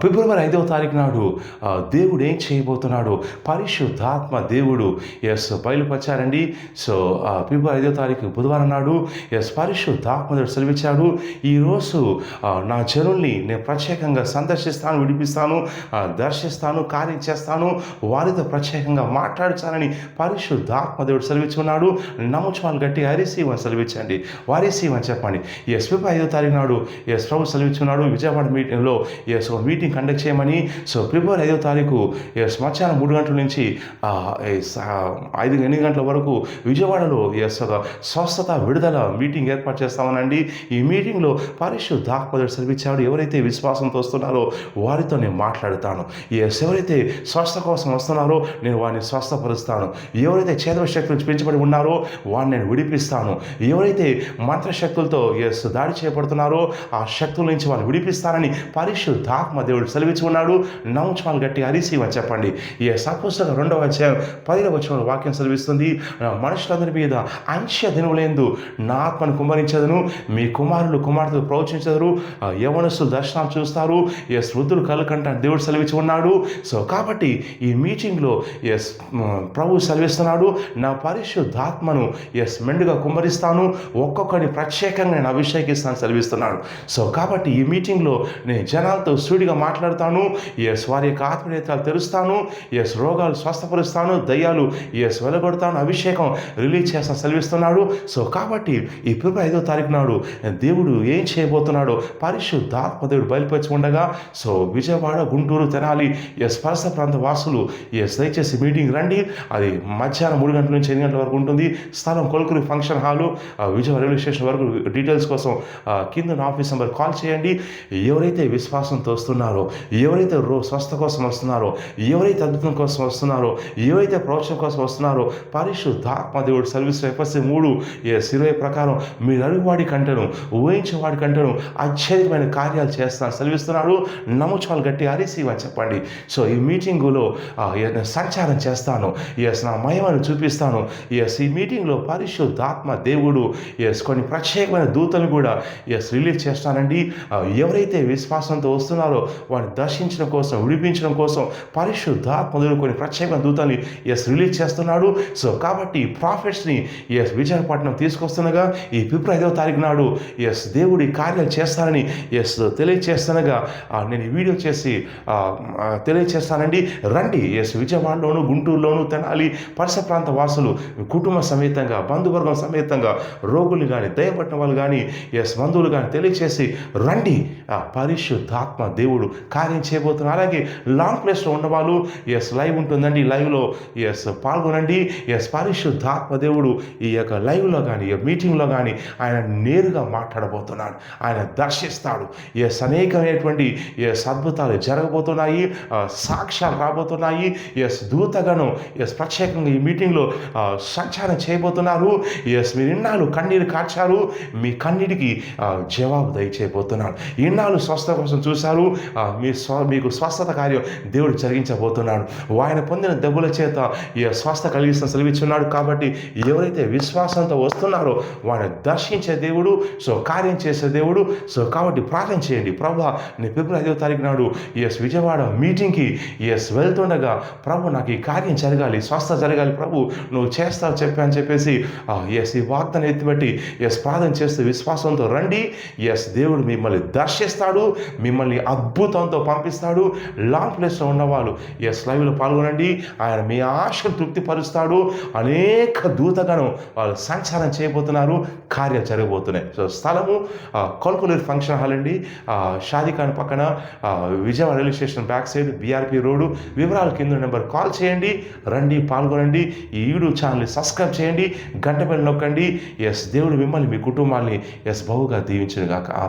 ఫిబ్రవరి 5వ తారీఖు నాడు దేవుడు ఏం చేయబోతున్నాడు, పరిశుద్ధాత్మ దేవుడు బయలుపరిచారండి. సో ఫిబ్రవరి 5వ తారీఖు బుధవారం నాడు పరిశుద్ధాత్మ దేవుడు సెలవిచ్చాడు, ఈరోజు నా జనుల్ని నేను ప్రత్యేకంగా సందర్శిస్తాను, విడిపిస్తాను, దర్శిస్తాను, కార్యం చేస్తాను, వారితో ప్రత్యేకంగా మాట్లాడుతానని పరిశుద్ధాత్మ దేవుడు సెలవిచ్చున్నాడు. నమ్ముచు వాళ్ళు గట్టి హరిసీవని సెలవిచ్చండి, వారిసీవని చెప్పండి. ఫిబ్రవరి 5వ తారీఖు నాడు ప్రభు సెలవిచ్చున్నాడు. విజయవాడ మీటింగ్లో మీటింగ్ కండక్ట్ చేయమని. సో ఫిబ్రవరి 5వ తారీఖు మధ్యాహ్నం 3 గంటల నుంచి 8 గంటల వరకు విజయవాడలో స్వస్థత విడుదల మీటింగ్ ఏర్పాటు చేస్తామనండి. ఈ మీటింగ్లో పరిశుద్ధాత్మ దేవుడు సెలవిచ్చాడు, ఎవరైతే విశ్వాసంతో వస్తున్నారో వారితో నేను మాట్లాడుతాను. ఎవరైతే స్వస్థ కోసం వస్తున్నారో నేను వారిని స్వస్థపరుస్తాను. ఎవరైతే చేదవ శక్తులు పెంచబడి ఉన్నారో వారిని నేను విడిపిస్తాను. ఎవరైతే మంత్రశక్తులతో దాడి చేయబడుతున్నారో ఆ శక్తుల నుంచి వాళ్ళు విడిపిస్తానని పరిశుద్ధాత్మ దేవుడు సెలవిచ్చి ఉన్నాడు. నమ్ముచు వాళ్ళు గట్టి హరిసీవని చెప్పండి. పుస్తకం 2వ అధ్యాయం 10వ వచనంలో వాక్యం సెలవిస్తుంది, మనుషులందరి మీద అంత్య దినములందు నా ఆత్మను కుమ్మరించదను, మీ కుమారులు కుమార్తెలు ప్రవచించదరు, యవనస్తులు దర్శనాలు చూస్తారు, వృద్ధులు కలకంట దేవుడు సెలవిచ్చి ఉన్నాడు. సో కాబట్టి ఈ మీటింగ్లో ప్రభు సెలవిస్తున్నాడు, నా పరిశుద్ధాత్మను మెండుగా కుమ్మరిస్తాను, ఒక్కొక్కరిని ప్రత్యేకంగా నేను అభిషేకిస్తాను సెలవిస్తున్నాడు. సో కాబట్టి ఈ మీటింగ్లో నేను జనాలతో సూటిగా మాట్లాడతాను, వారి యొక్క ఆత్మనేత్రాలు తెరుస్తాను, రోగాలు స్వస్థపరుస్తాను, దయ్యాలు వెలగొడతాను, అభిషేకం రిలీజ్ చేస్తాను సెలవిస్తున్నాడు. సో కాబట్టి ఈ ఫిబ్రవరి 5వ తారీఖు నాడు దేవుడు ఏం చేయబోతున్నాడో పరిశుద్ధాత్మ దేవుడు బయలుపరిచి ఉండగా, సో విజయవాడ, గుంటూరు, తెనాలి పరిసర ప్రాంత వాసులు దయచేసి మీటింగ్ రండి. అది మధ్యాహ్నం 3 గంటల నుంచి 8 గంటల వరకు ఉంటుంది. స్థలం Kolukuri function hall, Vijayawada railway station వరకు. డీటెయిల్స్ కోసం కింద నా ఆఫీస్ నెంబర్ కాల్ చేయండి. ఎవరైతే విశ్వాసంతో వస్తున్నారో, ఎవరైతే స్వస్థ కోసం వస్తున్నారో, ఎవరైతే అద్భుతం కోసం వస్తున్నారో, ఎవరైతే ప్రవచనం కోసం వస్తున్నారో పరిశుద్ధాత్మ దేవుడు సర్వీస్ ఎఫ్ఎస్సి 3:20 ప్రకారం మీరు అడుగువాడి కంటను, ఊహించేవాడి కంటను అత్యధికమైన కార్యాలు చేస్తాను సెలవిస్తున్నాడు. నమ్ముచాలు గట్టి హరిసీవని చెప్పండి. సో ఈ మీటింగులో సంచారం చేస్తాను, నా మహిమను చూపిస్తాను. ఈ మీటింగ్లో పరిశుద్ధాత్మ దేవుడు కొన్ని ప్రత్యేకమైన దూతలు కూడా రిలీజ్ చేస్తానండి. ఎవరైతే విశ్వాసంతో వస్తున్నారో వారిని దర్శించడం కోసం, విడిపించడం కోసం పరిశుద్ధాత్మ దేవుడు కొన్ని ప్రత్యేకమైన దూతల్ని రిలీజ్ చేస్తున్నాడు. సో కాబట్టి ప్రాఫిట్స్ని విజయపట్నం తీసుకొస్తుండగా ఈ ఫిబ్రవరి 5వ తారీఖు నాడు దేవుడి కార్యాలు చేస్తానని తెలియచేస్తుండగా నేను ఈ వీడియో చేసి తెలియచేస్తానండి. రండి. విజయవాడలోను, గుంటూరులోను, తెనాలి పరిసర ప్రాంత వాసులు కుటుంబ సమేతంగా, బంధువర్గం సమేతంగా, రోగులు కానీ, దయపట్టిన వాళ్ళు కానీ, బంధువులు కానీ తెలియచేసి రండి. పరిశుద్ధాత్మ దేవుడు కార్యం చేయబోతున్నారు. అలాగే లాంగ్ ప్లేస్లో ఉన్నవాళ్ళు లైవ్ ఉంటుందండి, లైవ్లో పాల్గొనండి. పరిశుద్ధాత్మ దేవుడు ఈ యొక్క లైవ్లో కానీ, మీటింగ్లో కానీ ఆయన నేరుగా మాట్లాడబోతున్నాడు, ఆయన దర్శిస్తాడు. అనేకమైనటువంటి అద్భుతాలు జరగబోతున్నాయి, సాక్ష్యాలు రాబోతున్నాయి. దూతగణం ప్రత్యేకంగా ఈ మీటింగ్లో సంచారం చేయబోతున్నారు. మీరు ఇన్నాళ్ళు కన్నీరు కార్చారు, మీ కన్నీటికి జవాబు దయచేయబోతున్నాడు. ఇన్నాళ్ళు స్వస్థత కోసం చూశారు, మీకు స్వస్థత కార్యం దేవుడు జరిగించబోతున్నాడు. ఆయన పొందిన దెబ్బల చేత స్వస్థ కలిగిస్తున్న సెలవిచ్చున్నాడు. కాబట్టి ఎవరైతే విశ్వాసంతో వస్తున్నారో వారిని దర్శించే దేవుడు, కార్యం చేసే దేవుడు. కాబట్టి ప్రార్థన చేయండి, ప్రభు నేను ఫిబ్రవరి 5వ తారీఖు నాడు విజయవాడ మీటింగ్కి వెళ్తుండగా ప్రభు నాకు ఈ కార్యం జరగాలి, స్వస్థ జరగాలి, ప్రభు నువ్వు చేస్తావు చెప్పని చెప్పేసి ఈ వార్తను ఎత్తిబట్టి ప్రార్థన చేస్తే విశ్వాసంతో రండి. దేవుడు మిమ్మల్ని దర్శిస్తాడు, మిమ్మల్ని అద్భుతంతో పంపిస్తాడు. లాంగ్ ప్లేస్లో ఉన్నవాళ్ళు లైవ్లో పాల్గొనండి. ఆయన మీ ఆశను తృప్తిపరుస్తాడు. అనేక దూతగణం వాళ్ళు సంచారం చేయబోతున్నారు, కార్యాలు జరగబోతున్నాయి. స్థలము కొల్కులూరు ఫంక్షన్ హాల్ అండి, షాదీఖాన్ పక్కన, Vijayawada railway station back side, BRP road. వివరాలు కింద నెంబర్ కాల్ చేయండి, రండి, పాల్గొనండి. ఈ యూట్యూబ్ ఛానల్ని సబ్స్క్రైబ్ చేయండి, గంట బెల్ నొక్కండి. దేవుడు మిమ్మల్ని, మీ కుటుంబాన్ని బహుగా దీవించును గాక. ఆమె